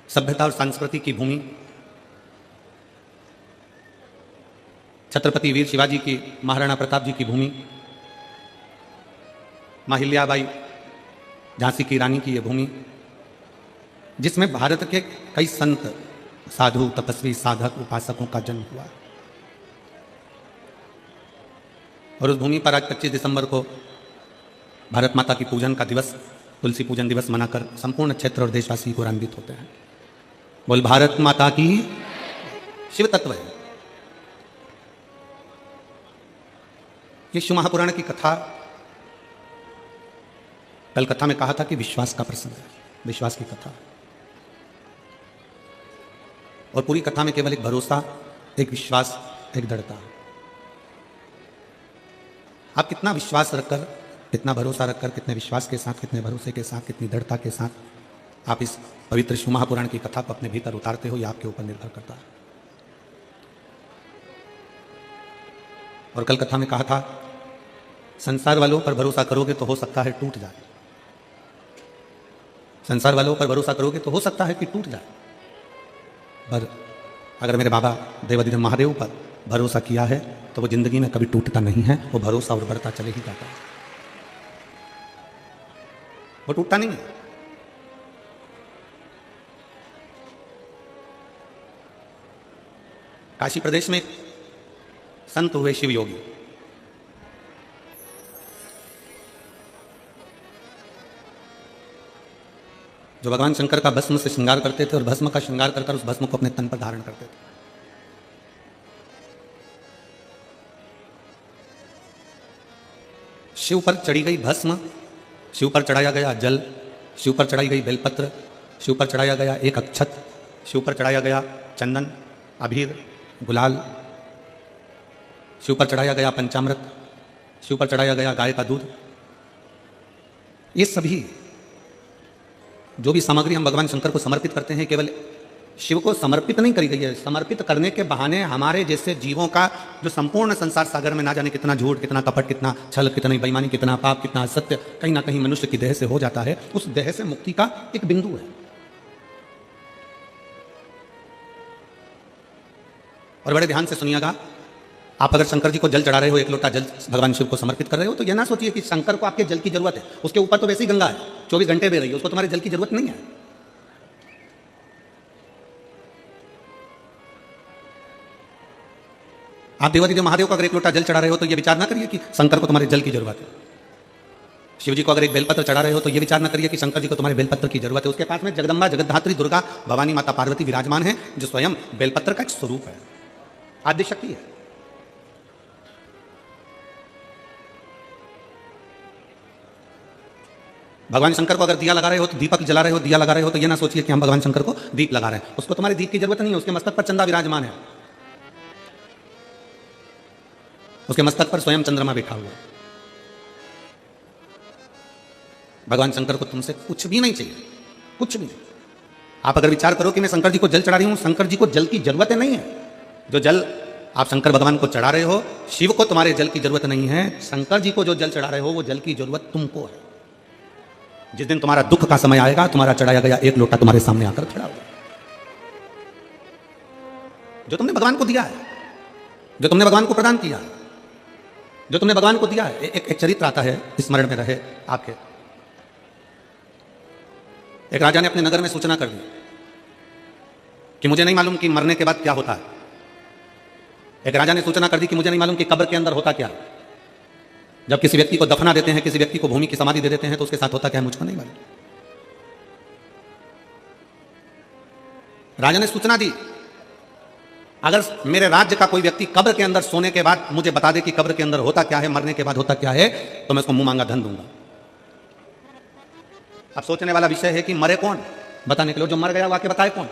सभ्यता और संस्कृति की भूमि, छत्रपति वीर शिवाजी की, महाराणा प्रताप जी की भूमि, माहिल्याबाई झांसी की रानी की यह भूमि, जिसमें भारत के कई संत, साधु, तपस्वी, साधक, उपासकों का जन्म हुआ। और उस भूमि पर आज 25 दिसंबर को भारत माता की पूजन का दिवस, तुलसी पूजन दिवस मनाकर संपूर्ण क्षेत्र और देशवासी गौरवान्वित होते हैं। बोल भारत माता की। शिव तत्व है ये। शिव महापुराण की कथा, कल कथा में कहा था कि विश्वास का प्रसंग है, विश्वास की कथा। और पूरी कथा में केवल एक भरोसा, एक विश्वास, एक दृढ़ता। आप कितना विश्वास रखकर, कितना भरोसा रखकर, कितने विश्वास के साथ, कितने भरोसे के साथ, कितनी दृढ़ता के साथ आप इस पवित्र शिव महापुराण की कथा को अपने भीतर उतारते हो, यह आपके ऊपर निर्भर करता है। और कल कथा में कहा था, संसार वालों पर भरोसा करोगे तो हो सकता है टूट जाए। संसार वालों पर भरोसा करोगे तो हो सकता है कि टूट जाए, पर अगर मेरे बाबा देवाधिदेव महादेव पर भरोसा किया है तो वो जिंदगी में कभी टूटता नहीं है। वो भरोसा और बढ़ता चले ही जाता है, वो टूटता नहीं है। काशी प्रदेश में एक संत हुए शिव योगी। जो भगवान शंकर का भस्म से श्रृंगार करते थे और भस्म का श्रृंगार कर उस भस्म को अपने तन पर धारण करते थे। शिव पर चढ़ी गई भस्म, शिव पर चढ़ाया गया जल, शिव पर चढ़ाई गई बेलपत्र, शिव पर चढ़ाया गया एक अक्षत, शिव पर चढ़ाया गया चंदन, अबीर, गुलाल, शिव पर चढ़ाया गया पंचामृत, शिव पर चढ़ाया गया गाय का दूध। ये सभी जो भी सामग्री हम भगवान शंकर को समर्पित करते हैं, केवल शिव को समर्पित नहीं करी गई है। समर्पित करने के बहाने हमारे जैसे जीवों का जो संपूर्ण संसार सागर में ना जाने कितना झूठ, कितना कपट, कितना छल, कितनी बेईमानी, कितना पाप, कितना असत्य कहीं ना कहीं मनुष्य की देह से हो जाता है, उस देह से मुक्ति का एक बिंदु है। और बड़े ध्यान से सुनिएगा, आप अगर शंकर जी को जल चढ़ा रहे हो, एक लोटा जल भगवान शिव को समर्पित कर रहे हो, तो यह ना सोचिए कि शंकर को आपके जल की जरूरत है। उसके ऊपर तो वैसी गंगा है, 24 घंटे बह रही है, उसको तुम्हारे जल की जरूरत नहीं है। आप देवाधिदेव महादेव को अगर एक लोटा जल चढ़ा रहे हो तो यह विचार ना करिए कि शंकर को तुम्हारे जल की जरूरत है। शिव जी को अगर एक बेलपत्र चढ़ा रहे हो तो यह विचार ना करिए कि शंकर जी को तुम्हारे बेलपत्र की जरूरत है। उसके पास में जगदम्बा, जगद्धात्री, दुर्गा, भवानी माता पार्वती विराजमान है, जो स्वयं बेलपत्र का एक स्वरूप है, आद्य शक्ति है। भगवान शंकर को अगर दिया लगा रहे हो तो, दीपक जला रहे हो, दिया लगा रहे हो, तो यह ना सोचिए कि हम भगवान शंकर को दीप लगा रहे हैं। उसको तुम्हारे दीप की जरूरत नहीं है। उसके मस्तक पर चंदा विराजमान है, उसके मस्तक पर स्वयं चंद्रमा बैठा हुआ है। भगवान शंकर को तुमसे कुछ भी नहीं चाहिए, कुछ भी नहीं। आप अगर विचार करो कि मैं शंकर जी को जल चढ़ा रही हूं, शंकर जी को जल की जरूरत नहीं है। जो जल आप शंकर भगवान को चढ़ा रहे हो, शिव को तुम्हारे जल की जरूरत नहीं है। शंकर जी को जो जल चढ़ा रहे हो, वो जल की जरूरत तुमको है। जिस दिन तुम्हारा दुख का समय आएगा, तुम्हारा चढ़ाया गया एक लोटा तुम्हारे सामने आकर खड़ा होगा। जो तुमने भगवान को दिया है, जो तुमने भगवान को प्रदान किया है, जो तुमने भगवान को दिया है। एक चरित्र आता है, स्मरण में रहे आपके। एक राजा ने अपने नगर में सूचना कर दी कि मुझे नहीं मालूम कि मरने के बाद क्या होता है। एक राजा ने सूचना कर दी कि मुझे नहीं मालूम कि कब्र के अंदर होता क्या है। जब किसी व्यक्ति को दफना देते हैं, किसी व्यक्ति को भूमि की समाधि दे देते हैं, तो उसके साथ होता क्या है मुझको नहीं मालूम। राजा ने सूचना दी, अगर मेरे राज्य का कोई व्यक्ति कब्र के अंदर सोने के बाद मुझे बता दे कि कब्र के अंदर होता क्या है, मरने के बाद होता क्या है, तो मैं उसको मुंह मांगा धन दूंगा। अब सोचने वाला विषय है कि मरे कौन, बताने के लिए जो मर गया वाके बताए कौन।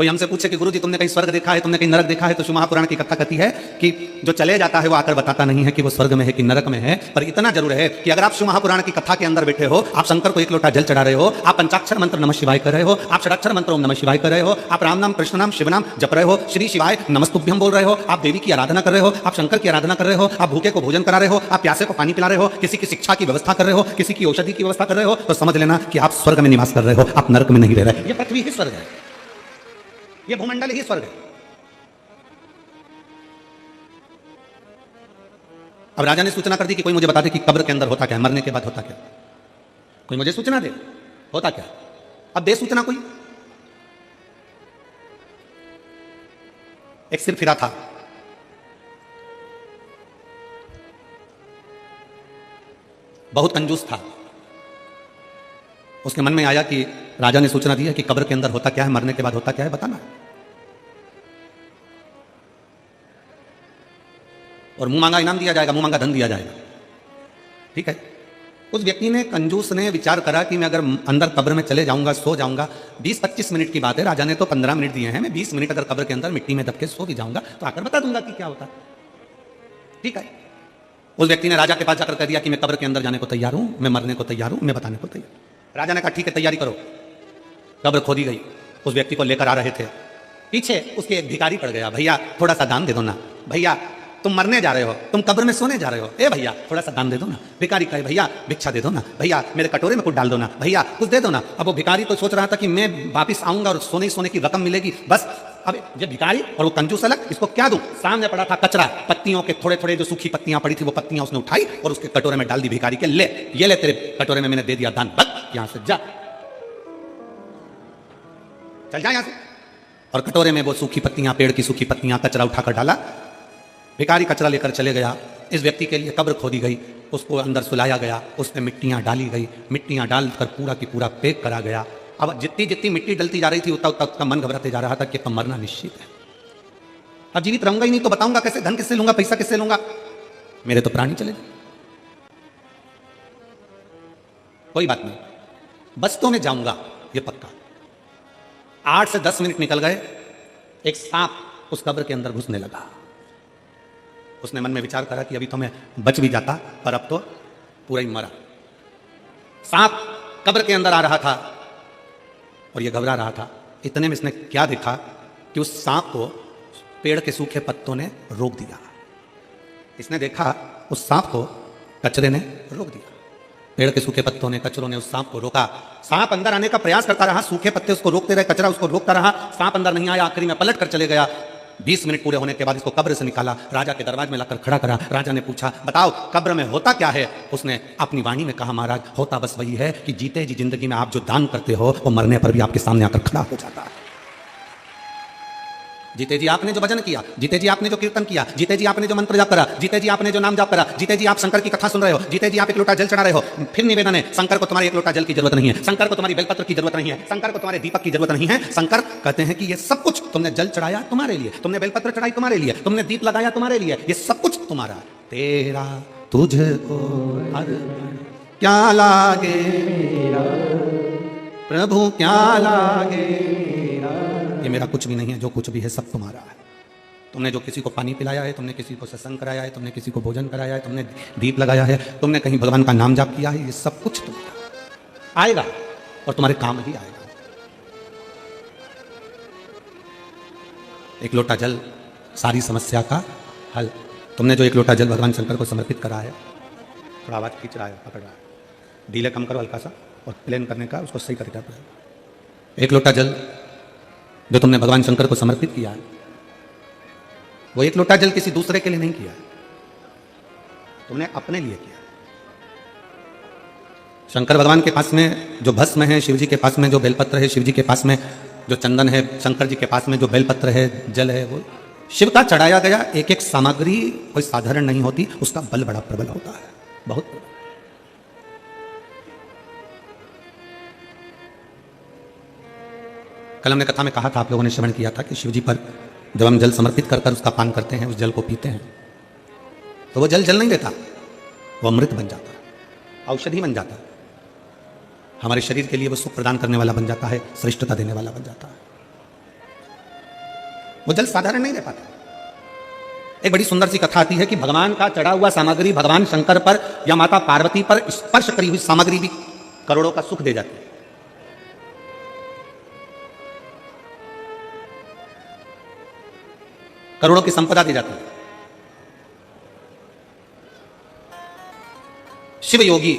कोई हमसे पूछे कि गुरुजी तुमने कहीं स्वर्ग देखा है, तुमने कहीं नरक देखा है, तो शिव महापुराण की कथा कहती है कि जो चले जाता है वो आकर बताता नहीं है कि वो स्वर्ग में है कि नरक में है। पर इतना जरूर है कि अगर आप शिव महापुराण की कथा के अंदर बैठे हो, आप शंकर को एक लोटा जल चढ़ा रहे हो, आप पंचाक्षर मंत्र नमः शिवाय कर रहे हो, आप षडाक्षर मंत्र ओम नमः शिवाय कर रहे हो, आप राम नाम कृष्ण नाम शिव नाम जप रहे हो, श्री शिवाय नमस्तुभ्यम बोल रहे हो, आप देवी की आराधना कर रहे हो, आप शंकर की आराधना कर रहे हो, आप भूखे को भोजन करा रहे हो, आप प्यासे को पानी पिला रहे हो, किसी की शिक्षा की व्यवस्था कर रहे हो, किसी की औषधि की व्यवस्था कर रहे हो, तो समझ लेना कि आप स्वर्ग में निवास कर रहे हो, आप नरक में नहीं रह रहे। ये पृथ्वी ही स्वर्ग है, ये भूमंडल ही स्वर्ग है। अब राजा ने सूचना कर दी कि कोई मुझे बता दे कि कब्र के अंदर होता क्या है, मरने के बाद होता क्या, कोई मुझे सूचना दे होता क्या। अब दे सूचना कोई। एक सिर फिरा था, बहुत कंजूस था। उसके मन में आया कि राजा ने सूचना दी है कि कब्र के अंदर होता क्या है, मरने के बाद होता क्या है, बताना। और मुंह मांगा इनाम दिया जाएगा, मुंह मांगा धन दिया जाएगा। ठीक है। उस व्यक्ति ने, कंजूस ने विचार करा कि मैं अगर अंदर कब्र में चले जाऊंगा, सो जाऊंगा, 20-25 मिनट की बात है, राजा ने तो 15 मिनट दिए हैं, मैं 20 मिनट अगर कब्र के अंदर मिट्टी में दब के सो भी जाऊंगा तो आकर बता दूंगा कि क्या होता। ठीक है। उस व्यक्ति ने राजा के पास जाकर कह दिया कि मैं कब्र के अंदर जाने को तैयार हूं, मैं मरने को तैयार हूं, मैं बताने को तैयार। राजा ने कहा ठीक है, तैयारी करो। कब्र खोदी गई, उस व्यक्ति को लेकर आ रहे थे, पीछे उसके एक भिखारी पड़ गया, भैया थोड़ा सा दान दे दो ना, भैया तुम मरने जा रहे हो, तुम कब्र में सोने जा रहे हो, ए भैया थोड़ा सा दान दे दो ना। भिखारी कहे भैया भिक्षा दे दो ना, भैया मेरे कटोरे में कुछ डाल दो ना, भैया कुछ दे दो ना। अब वो भिखारी तो सोच रहा था कि मैं वापिस आऊंगा और सोने की रकम मिलेगी, बस। अब ये भिखारी और वो कंजूस अलग, इसको क्या दूं। सामने पड़ा था कचरा, पत्तियों के थोड़े थोड़े जो सूखी पत्तियां पड़ी थी, वो पत्तियां उसने उठाई और उसके कटोरे में डाल दी भिखारी के, ले ये ले तेरे कटोरे में मैंने दे दिया दान, बस यहां से जा, चल जा यहां से। और कटोरे में वो सूखी पत्तियां, पेड़ की सूखी पत्तियां, कचरा उठाकर डाला। भिखारी कचरा लेकर चले गया। इस व्यक्ति के लिए कब्र खोदी गई, उसको अंदर सुलाया गया, उसमें मिट्टियां डाली गई, मिट्टियां डालकर पूरा की पूरा पैक करा गया। अब जितनी जितनी मिट्टी डलती जा रही थी, उतना उसका मन घबराते जा रहा था कि अब मरना निश्चित है, अब जीवित रहूंगा ही नहीं, तो बताऊंगा कैसे, धन किससे लूंगा, पैसा किससे लूंगा, मेरे तो प्राण ही चले गए। कोई बात नहीं, बस तो मैं जाऊंगा ये पक्का। 8 से 10 मिनट निकल गए, एक सांप उस कब्र के अंदर घुसने लगा। उसने मन में विचार करा कि अभी तो मैं बच भी जाता, पर अब तो पूरा ही मरा। सांप कब्र के अंदर आ रहा था और यह घबरा रहा था। इतने में इसने क्या देखा कि उस सांप को पेड़ के सूखे पत्तों ने रोक दिया। इसने देखा उस सांप को कचरे ने रोक दिया, पेड़ के सूखे पत्तों ने, कचरों ने उस सांप को रोका। सांप अंदर आने का प्रयास करता रहा, सूखे पत्ते उसको रोकते रहे, कचरा उसको रोकता रहा, सांप अंदर नहीं आया। आखिरी में पलट कर चले गया। 20 मिनट पूरे होने के बाद इसको कब्र से निकाला, राजा के दरबार में लाकर खड़ा करा। राजा ने पूछा बताओ कब्र में होता क्या है। उसने अपनी वाणी में कहा महाराज होता बस वही है कि जीते जी जिंदगी में आप जो दान करते हो वो मरने पर भी आपके सामने आकर खड़ा हो जाता है। जीते जी आपने जो भजन किया, जीते जी आपने जो कीर्तन किया, जीते जी आपने जो मंत्र जाप करा, जीते जी आपने जो नाम जाप करा, जीते जी आप शंकर की कथा सुन रहे हो, जीते जी आप एक लोटा जल चढ़ा रहे हो। फिर निवेदन है, शंकर को तुम्हारे एक लोटा जल की जरूरत नहीं है, शंकर को तुम्हारी बेलपत्र की जरूरत नहीं है, शंकर को तुम्हारे दीपक की जरूरत नहीं है। शंकर कहते हैं कि ये सब कुछ तुमने जल चढ़ाया तुम्हारे लिए, तुमने बेलपत्र चढ़ाई तुम्हारे लिए, तुमने दीप लगाया तुम्हारे लिए, ये सब कुछ तुम्हारा। तेरा तुझको क्या लागे प्रभु, क्या लागे, ये मेरा कुछ भी नहीं है, जो कुछ भी है सब तुम्हारा है। तुमने जो किसी को पानी पिलाया है, तुमने किसी को सत्संग कराया है, तुमने किसी को भोजन कराया है, तुमने दीप लगाया है, तुमने कहीं भगवान का नाम जाप किया है, ये सब कुछ तुम्हारा आएगा और तुम्हारे काम ही आएगा। एक लोटा जल सारी समस्या का हल। तुमने जो एक लोटा जल भगवान शंकर को समर्पित करा है, थोड़ा आवाज खींच रहा है, पकड़ रहा है, ढीले कम करो हल्का सा, और प्लेन करने का उसको सही तरीका पर। एक लोटा जल जो तुमने भगवान शंकर को समर्पित किया है, वो एक लोटा जल किसी दूसरे के लिए नहीं किया, तुमने अपने लिए किया। शंकर भगवान के पास में जो भस्म है, शिव जी के पास में जो बेलपत्र है, शिव जी के पास में जो चंदन है, शंकर जी के पास में जो बेलपत्र है, जल है, वो शिव का चढ़ाया गया एक एक सामग्री कोई साधारण नहीं होती, उसका बल बड़ा प्रबल होता है, बहुत प्रबल। कल हमने कथा में कहा था, आप लोगों ने श्रवण किया था कि शिव जी पर जब हम जल समर्पित कर कर उसका पान करते हैं, उस जल को पीते हैं, तो वो जल जल नहीं देता, वो अमृत बन जाता है, औषधि बन जाता है, हमारे शरीर के लिए वो सुख प्रदान करने वाला बन जाता है, श्रेष्ठता देने वाला बन जाता है। वो जल साधारण नहीं रह पाता। एक बड़ी सुंदर सी कथा आती है कि भगवान का चढ़ा हुआ सामग्री भगवान शंकर पर या माता पार्वती पर स्पर्श करी हुई सामग्री भी करोड़ों का सुख दे जाती है। करोड़ों की संपदा दी जाती है। शिव योगी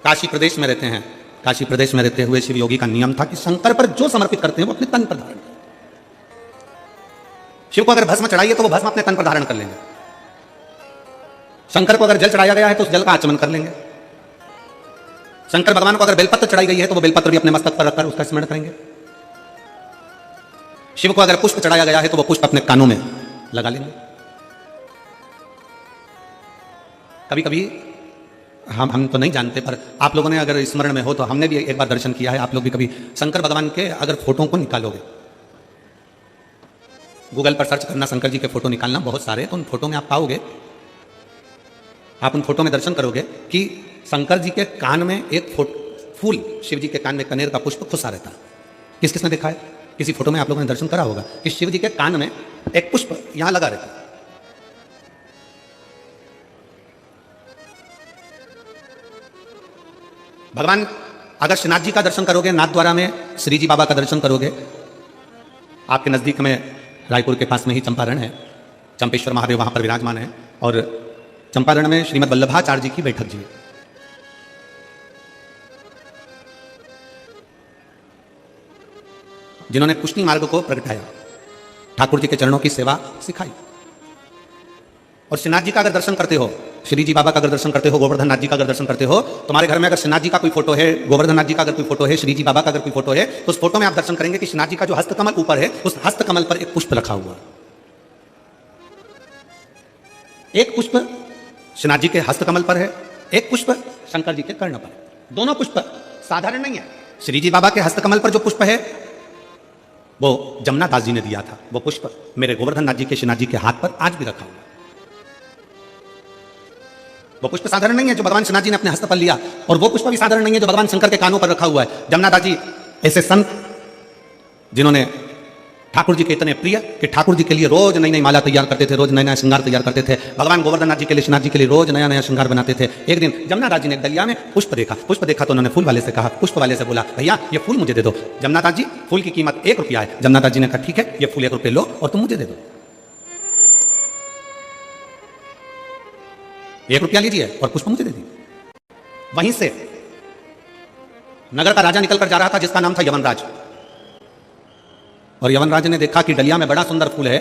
काशी प्रदेश में रहते हैं। काशी प्रदेश में रहते हुए शिव योगी का नियम था कि शंकर पर जो समर्पित करते हैं वो अपने तन पर धारण करें। शिव को अगर भस्म चढ़ाइए तो वो भस्म अपने तन पर धारण कर लेंगे। शंकर को अगर जल चढ़ाया गया है तो उस जल का आचमन कर लेंगे। शंकर भगवान को अगर बेलपत्र चढ़ाई गई है तो वो बेलपत्र भी अपने मस्तक पर रखकर उसका स्मरण करेंगे। शिव को अगर पुष्प चढ़ाया गया है तो वो पुष्प अपने कानों में लगा लेंगे। कभी कभी हम तो नहीं जानते, पर आप लोगों ने अगर स्मरण में हो तो हमने भी एक बार दर्शन किया है। आप लोग भी कभी शंकर भगवान के अगर फोटो को निकालोगे, गूगल पर सर्च करना शंकर जी के फोटो निकालना, बहुत सारे, तो उन फोटो में आप पाओगे, आप उन फोटो में दर्शन करोगे कि शंकर जी के कान में एक फूल, शिव जी के कान में कनेर का पुष्प खुशा रहता है। किस किसने देखा है? किसी फोटो में आप लोगों ने दर्शन करा होगा कि शिव जी के कान में एक पुष्प यहां लगा रहता है। भगवान अगर श्रीनाथ जी का दर्शन करोगे, नाथ द्वारा में श्री जी बाबा का दर्शन करोगे, आपके नजदीक में रायपुर के पास में ही चंपारण है, चंपेश्वर महादेव वहां पर विराजमान है, और चंपारण में श्रीमद वल्लभाचार्य जी की बैठक जी है। जिन्होंने पुष्टि मार्ग को प्रगटाया, ठाकुर जी के चरणों की सेवा सिखाई। और श्रीनाथ जी का अगर दर्शन करते हो, श्री जी बाबा का अगर दर्शन करते हो, गोवर्धन नाथ जी का अगर दर्शन करते हो, तुम्हारे घर में अगर श्रीनाथ जी का कोई फोटो है, गोवर्धन नाथ जी का अगर कोई फोटो है, श्री जी बाबा का अगर कोई फोटो है, तो उस फोटो में आप दर्शन करेंगे कि श्रीनाथ जी का जो हस्तकमल ऊपर है, उस हस्तकमल पर एक पुष्प रखा हुआ। एक पुष्प श्रीनाथ जी के हस्तकमल पर है, एक पुष्प शंकर जी के कर्ण पर। दोनों पुष्प साधारण नहीं है। श्री जी बाबा के हस्तकमल पर जो पुष्प है वो जमुना दास जी ने दिया था। वो पुष्प मेरे गोवर्धन नाथ जी के श्रीनाथ जी के हाथ पर आज भी रखा हुआ। वो पुष्प साधारण नहीं है जो भगवान श्रीनाथ जी ने अपने हस्त पर लिया, और वो पुष्प भी साधारण नहीं है जो भगवान शंकर के कानों पर रखा हुआ है। जमुना दास जी ऐसे संत जिन्होंने ठाकुर जी के इतने प्रिय कि ठाकुर जी के लिए रोज नई नई माला तैयार करते थे, रोज नया नया श्रृंगार तैयार करते थे। भगवान गोवर्धन नाथ जी के लिए, श्रीनाथ जी के लिए रोज नया नया श्रृंगार बनाते थे। एक दिन जमुना दास जी ने एक दलिया में पुष्प देखा तो उन्होंने फूल वाले से कहा, पुष्प वाले से बोला, भैया ये फूल मुझे दे दो। जमुना दास जी, फूल की कीमत 1 रुपया है। जमुना दास जी ने कहा, ठीक है, ये फूल 1 रुपये लो और तुम मुझे दे दो। 1 रुपया लीजिए और पुष्प मुझे दे दीजिए। वहीं से नगर का राजा निकल कर जा रहा था जिसका नाम था यवनराज, और यवनराज ने देखा कि डलिया में बड़ा सुंदर फूल है।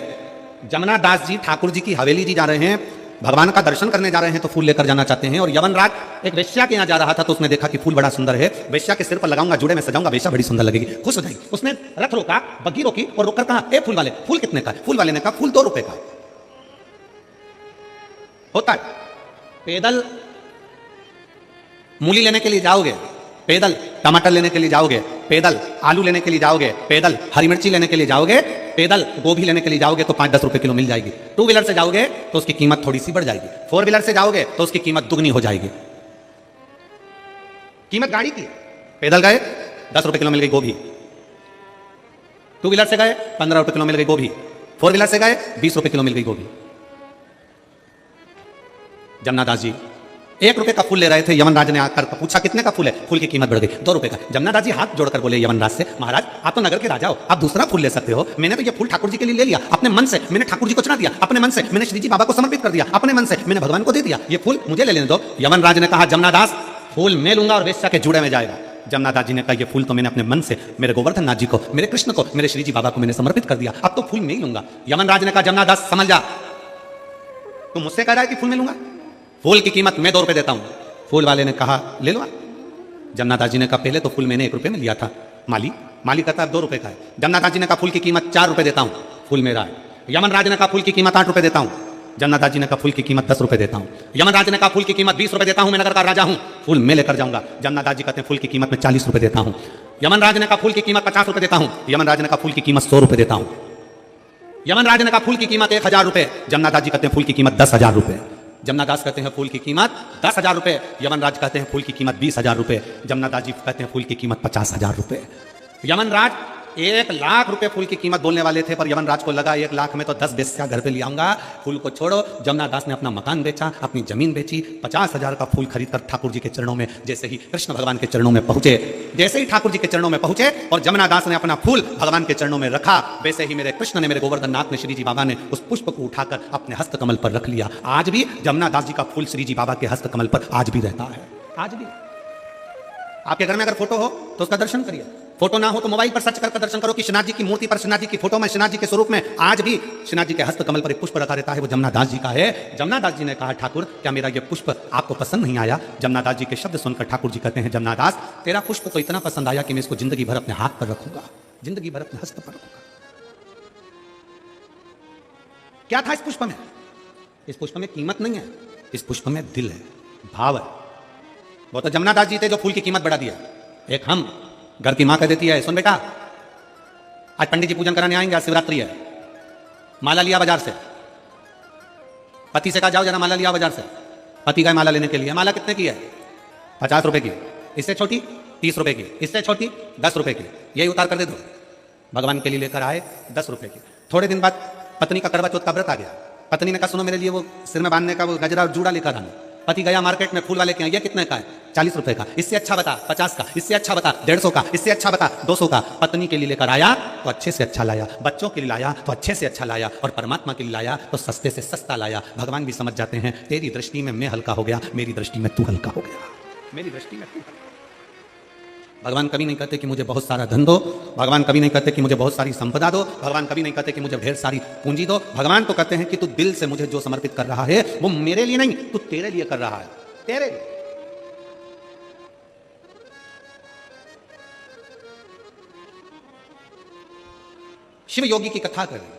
जमुना दास जी ठाकुर जी की हवेली जी जा रहे हैं, भगवान का दर्शन करने जा रहे हैं, तो फूल लेकर जाना चाहते हैं। और यवनराज एक वेश्या के यहाँ जा रहा था तो उसने देखा कि फूल बड़ा सुंदर है, वेश्या के सिर पर लगाऊंगा, जुड़े में सजाऊंगा, वेश्या बड़ी सुंदर लगेगी, खुश हो जाएगी। उसने रथ रोका, बग्गी रोकी और रोककर कहा, ए फूल वाले, फूल कितने का? फूल वाले ने कहा, फूल 2 रुपए का। होता है, पैदल मूली लेने के लिए जाओगे, पैदल टमाटर लेने के लिए जाओगे, पैदल आलू लेने के लिए जाओगे, पैदल हरी मिर्ची लेने के लिए जाओगे, पैदल गोभी लेने के लिए जाओगे तो 5-10 रुपए किलो मिल जाएगी। 2 व्हीलर से जाओगे तो उसकी कीमत थोड़ी सी बढ़ जाएगी। 4 व्हीलर से जाओगे तो उसकी कीमत दुगनी हो जाएगी। कीमत गाड़ी की। पैदल गए 10 रुपए किलो मिल गई गोभी, 2 व्हीलर से गए 15 रुपए किलो मिल गई गोभी, 4 व्हीलर से गए 20 रुपए किलो मिल गई गोभी। जमुना दास जी 1 रुपए का फूल ले रहे थे, यवनराज ने आकर पूछा, कितने का फूल है? फूल की कीमत बढ़ गई, 2 रुपए का। जमुना दास जी हाथ जोड़कर बोले यवनराज से, महाराज आप तो नगर के राजा हो, आप दूसरा फूल ले सकते हो। मैंने तो ये फूल ठाकुर जी के लिए ले लिया, अपने मन से मैंने ठाकुर जी को चढ़ा दिया, अपने मन से मैंने श्री जी बाबा को समर्पित कर दिया, अपने मन से मैंने भगवान को दे दिया, ये फूल मुझे ले लेने दो। यवनराज ने कहा, जमुना दास फूल मैं लूंगा और वेश्या के जुड़े में जाएगा। जमुना दास जी ने कहा, ये फूल तो मैंने अपने मन से मेरे गोवर्धन नाथ जी को, मेरे कृष्ण को, मेरे श्री जी बाबा को मैंने समर्पित कर दिया, अब तो फूल मैं ही लूंगा। यवनराज ने कहा, जमुना दास समझ जा, तू मुझसे कह रहा है कि फूल मैं लूंगा, फूल की कीमत मैं 2 रुपए देता हूं। फूल वाले ने कहा, ले लो। जमुना दास जी ने कहा, पहले तो फूल मैंने 1 रुपए में लिया था, माली कहता है 2 रुपए का है। जमुना दास जी ने कहा, फूल की कीमत 4 रुपए देता हूं, फूल मेरा है। यमनराज ने कहा, फूल की कीमत 8 रुपए देता हूं। जमुना दास जी ने कहा, फूल की कीमत 10 रुपए देता हूं। यमनराज ने कहा, फूल की कीमत 20 रुपए देता हूं, मैं नगर का राजा हूं, फूल मैं लेकर जाऊंगा। जमुना दास जी कहते हैं, फूल की कीमत में 40 रुपए देता हूं। यमनराज ने कहा, फूल की कीमत 50 रुपए देता हूं। यमनराज ने कहा, फूल की कीमत 100 रुपए देता हूं। यमनराज ने कहा, फूल की कीमत 1000 रुपए। जमुना दास जी कहते हैं, फूल की कीमत 10,000 रुपए। जमुना दास कहते हैं, फूल की कीमत 10,000 रुपए। यमनराज कहते हैं, फूल की कीमत 20,000 रुपए। जमुना दास जी कहते हैं, फूल की कीमत 50,000 रुपए। यमनराज 1 लाख रुपए फूल की कीमत बोलने वाले थे, पर यमनराज को लगा 1 लाख में तो 10 बेस्या घर पे ले आऊंगा। फूल को छोड़ो, जमुना दास ने अपना मकान बेचा, अपनी जमीन बेची, 50,000 का फूल खरीदकर ठाकुर जी के चरणों में, जैसे ही कृष्ण भगवान के चरणों में पहुंचे, जैसे ही ठाकुर जी के चरणों में पहुंचे और जमुना दास ने अपना फूल भगवान के चरणों में रखा, वैसे ही मेरे कृष्ण ने, मेरे गोवर्धन नाथ ने, श्री जी बाबा ने उस पुष्प को उठाकर अपने हस्त कमल पर रख लिया। आज भी जमुना दास जी का फूल श्री जी बाबा के हस्त कमल पर आज भी रहता है। आज भी आपके घर में अगर फोटो हो तो उसका दर्शन करिए, फोटो ना हो तो मोबाइल पर सर्च करके दर्शन करो कि श्रीनाथ जी की मूर्ति पर, श्रीनाथ जी की फोटो में, श्रीनाथ जी के स्वरूप में आज भी श्रीनाथ जी के हस्त कमल पर एक पुष्प रखा रहता है, वो जमुना दास जी का है। जमुना दास जी ने कहा, ठाकुर क्या मेरा ये पुष्प आपको पसंद नहीं आया? जमुना दास जी के शब्द सुनकर ठाकुर जी कहते हैं, जमुना दास तेरा पुष्प तो इतना पसंद आया कि मैं इसको जिंदगी भर अपने हाथ पर रखूंगा, जिंदगी भर अपने हस्त पर रखूंगा। क्या था इस पुष्प में? इस पुष्प में कीमत नहीं है, इस पुष्प में दिल है, भाव है। वो तो जमुना दास जी थे जो फूल की कीमत बढ़ा दिया। एक हम घर की मां कह देती है, सुन बेटा आज पंडित जी पूजन कराने आएंगे, आज शिवरात्रि है, माला लिया बाजार से। पति से कहा जाओ जरा माला लिया बाजार से। पति गए माला लेने के लिए। माला कितने की है? 50 रुपए की। इससे छोटी 30 रुपए की, इससे छोटी 10 रुपए की। यही उतार कर दे दो। भगवान के लिए लेकर आए 10 रुपए की। थोड़े दिन बाद पत्नी का करवा चौथ का व्रत आ गया। पत्नी ने कहा सुनो मेरे लिए वो सिर में बांधने का वो गजरा और जूड़ा लेकर आना। पति गया मार्केट में, फूल वाले के यहाँ, ये कितने का है? 40 रुपए का। इससे अच्छा बता 50 का, इससे अच्छा बता 150 का, इससे अच्छा बता 200 का। पत्नी के लिए लेकर आया तो अच्छे से अच्छा लाया, बच्चों के लिए लाया तो अच्छे से अच्छा लाया, और परमात्मा के लिए लाया तो सस्ते से सस्ता लाया। भगवान भी समझ जाते हैं, तेरी दृष्टि में मैं हल्का हो गया, मेरी दृष्टि में तू हल्का हो गया, मेरी दृष्टि में तू हल्का। भगवान कभी नहीं कहते कि मुझे बहुत सारा धन दो, भगवान कभी नहीं कहते कि मुझे बहुत सारी संपदा दो, भगवान कभी नहीं कहते कि मुझे ढेर सारी पूंजी दो। भगवान तो कहते हैं कि तू दिल से मुझे जो समर्पित कर रहा है वो मेरे लिए नहीं, तू तेरे लिए कर रहा है, तेरे लिए। शिव योगी की कथा करें।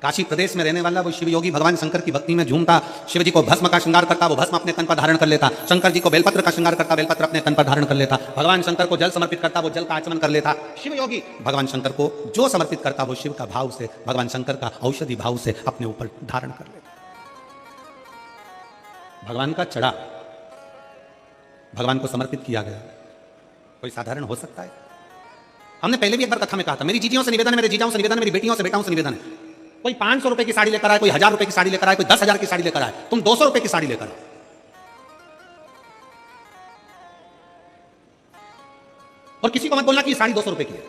काशी प्रदेश में रहने वाला वो शिव योगी भगवान शंकर की भक्ति में झूमता। शिव जी को भस्म का श्रृंगार करता, वो भस्म अपने तन पर धारण कर लेता। शंकर जी को बेलपत्र का श्रृंगार करता, बेलपत्र अपने तन पर धारण कर लेता। भगवान शंकर को जल समर्पित करता, वो जल का आचमन कर लेता। शिव योगी भगवान शंकर को जो समर्पित करता वो शिव का भाव से, भगवान शंकर का औषधि भाव से अपने ऊपर धारण कर लेता। भगवान का चढ़ा भगवान को समर्पित किया गया, कोई साधारण हो सकता है? हमने पहले भी एक बार कथा में कहा था, मेरी जीजियों से निवेदन है, मेरे जीजाओं से निवेदन है, मेरी बेटियों से बेटाओं से निवेदन है। कोई 500 रुपए की साड़ी लेकर आए, कोई 1000 रुपए की साड़ी लेकर आए, कोई 10,000 की साड़ी लेकर आए, तुम 200 रुपए की साड़ी लेकर आओ। और किसी को मत बोलना कि ये साड़ी 200 रुपए की है,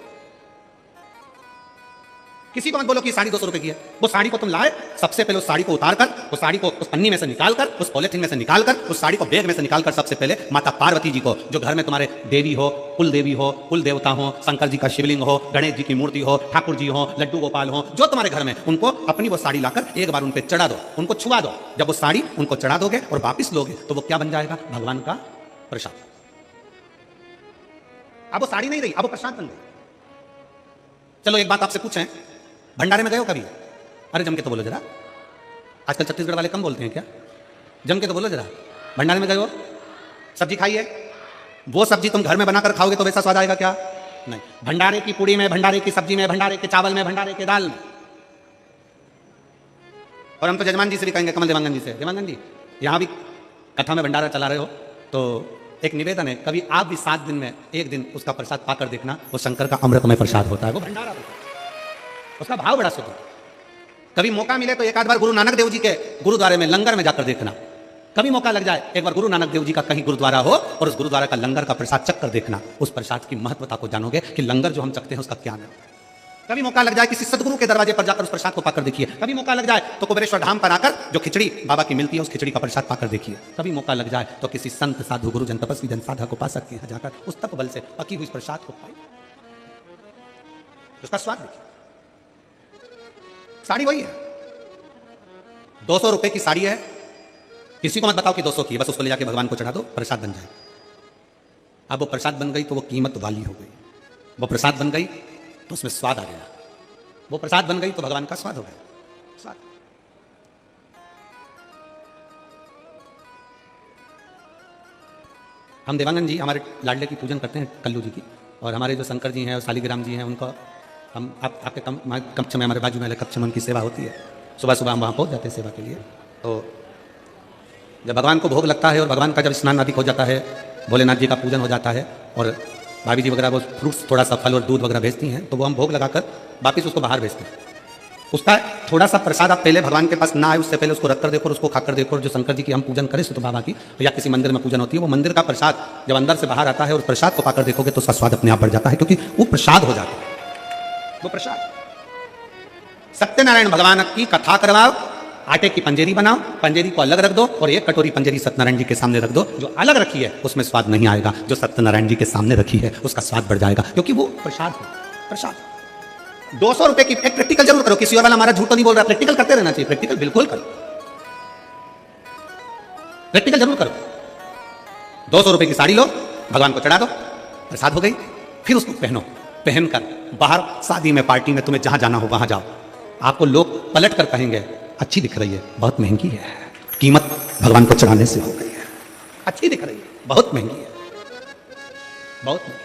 किसी को मत बोलो कि साड़ी 200 रुपए की है। वो साड़ी को तुम लाए, सबसे पहले उस साड़ी को उतारकर, उस साड़ी को उस पन्नी में से निकालकर, उस पॉलिथीन में से निकालकर, उस साड़ी को बैग में से निकालकर, सबसे पहले माता पार्वती जी को, जो घर में तुम्हारे देवी हो, कुल देवी हो, कुल देवता हो, शंकर जी का शिवलिंग हो, गणेश जी की मूर्ति हो, ठाकुर जी हो, लड्डू गोपाल हो, जो तुम्हारे घर में, उनको अपनी वो साड़ी लाकर एक बार उन पे चढ़ा दो, उनको छुआ दो। जब वो साड़ी उनको चढ़ा दोगे और वापिस लोगे तो वो क्या बन जाएगा? भगवान का प्रसाद। अब वो साड़ी नहीं रही, अब वो प्रसाद बन गई। चलो एक बात आपसे पूछें, भंडारे में गए हो कभी? अरे जम के तो बोलो जरा, आजकल छत्तीसगढ़ वाले कम बोलते हैं क्या? जम के तो बोलो जरा। भंडारे में गए हो, सब्जी खाई है, वो सब्जी तुम घर में बनाकर खाओगे तो वैसा स्वाद आएगा क्या? नहीं। भंडारे की पूड़ी में, भंडारे की सब्जी में, भंडारे के चावल में, भंडारे के दाल में। और हम तो जजमान जी से भी कहेंगे, कमल देवांगन जी से, देवांगन जी यहां भी कथा में भंडारा चला रहे हो तो एक निवेदन है, कभी आप भी 7 दिन में एक दिन उसका प्रसाद पाकर देखना, वो शंकर का अमृतमय प्रसाद होता है, वो भंडारा होता है, उसका भाव बड़ा शुद्ध। कभी मौका मिले तो एक आध बार गुरु नानक देव जी के गुरुद्वारे में लंगर में जाकर देखना। कभी मौका लग जाए एक बार गुरु नानक देव जी का कहीं गुरुद्वारा हो और उस गुरुद्वारा का लंगर का प्रसाद चख कर देखना, उस प्रसाद की महत्वता को जानोगे कि लंगर जो हम चखते हैं उसका क्या नाम। कभी मौका लग जाए किसी सदगुरु के दरवाजे पर जाकर उस प्रसाद को पाकर देखिए। कभी मौका लग जाए तो कुबेरेश्वर धाम पर आकर जो खिचड़ी बाबा की मिलती है उस खिचड़ी का प्रसाद पाकर देखिए। कभी मौका लग जाए तो किसी संत साधु गुरु जन तपस्वी जन साधा को पा सकते हैं, जाकर उस तप बल से पकी हुई प्रसाद को पाए, उसका स्वाद देखिए। साड़ी वही है, 200 रुपए की साड़ी है, किसी को मत बताओ कि 200 की है, बस उसको ले जाके भगवान को चढ़ा दो, प्रसाद बन जाए। अब वो प्रसाद बन गई तो वो कीमत वाली हो गई, वो प्रसाद बन गई तो उसमें स्वाद आ गया, वो प्रसाद बन गई तो भगवान का स्वाद हो गया। स्वाद हम देवानंद जी हमारे लाडले की पूजन करते हैं, कल्लू जी की, और हमारे जो शंकर जी हैं और शालिग्राम जी हैं उनको हम आपके कक्ष में, हमारे बाजू में कक्ष में उनकी सेवा होती है। सुबह सुबह हम वहाँ पहुँच जाते हैं सेवा के लिए। तो जब भगवान को भोग लगता है और भगवान का जब स्नान आदि हो जाता है, भोलेनाथ जी का पूजन हो जाता है और भाभी जी वगैरह वो फ्रूट्स थोड़ा सा फल और दूध वगैरह भेजती हैं, तो वो हम भोग लगाकर वापिस उसको बाहर भेजते हैं। उसका थोड़ा सा प्रसाद आप पहले भगवान के पास ना आए उससे पहले उसको रख कर देखो और उसको खाकर देखो। और जो शंकर जी की हम पूजन करें तो बाबा की या किसी मंदिर में पूजन होती है, वो मंदिर का प्रसाद जब अंदर से बाहर आता है और प्रसाद को पाकर देखोगे तो उसका स्वाद अपने आप बढ़ जाता है, क्योंकि वो प्रसाद हो जाता है। वो प्रसाद सत्यनारायण भगवान की कथा करवाओ, आटे की पंजेरी बनाओ, पंजेरी को अलग रख दो और एक कटोरी पंजेरी सत्यनारायण जी के सामने रख दो। जो अलग रखी है उसमें स्वाद नहीं आएगा, जो सत्यनारायण जी के सामने रखी है उसका स्वाद बढ़ जाएगा, क्योंकि वो प्रसाद है। प्रसाद 200 रुपए की एक प्रैक्टिकल जरूर करो। किसी और वाला हमारा झूठ तो नहीं बोल रहा, प्रैक्टिकल करते रहना चाहिए। प्रैक्टिकल बिल्कुल करो, प्रैक्टिकल जरूर करो। 200 रुपए की साड़ी लो, भगवान को चढ़ा दो, प्रसाद हो गई। फिर उसको पहनो, पहनकर बाहर शादी में पार्टी में तुम्हें जहां जाना हो वहां जाओ। आपको लोग पलट कर कहेंगे अच्छी दिख रही है, बहुत महंगी है, कीमत भगवान को चढ़ाने से हो गई है। अच्छी दिख रही है, बहुत महंगी है, बहुत महंगी।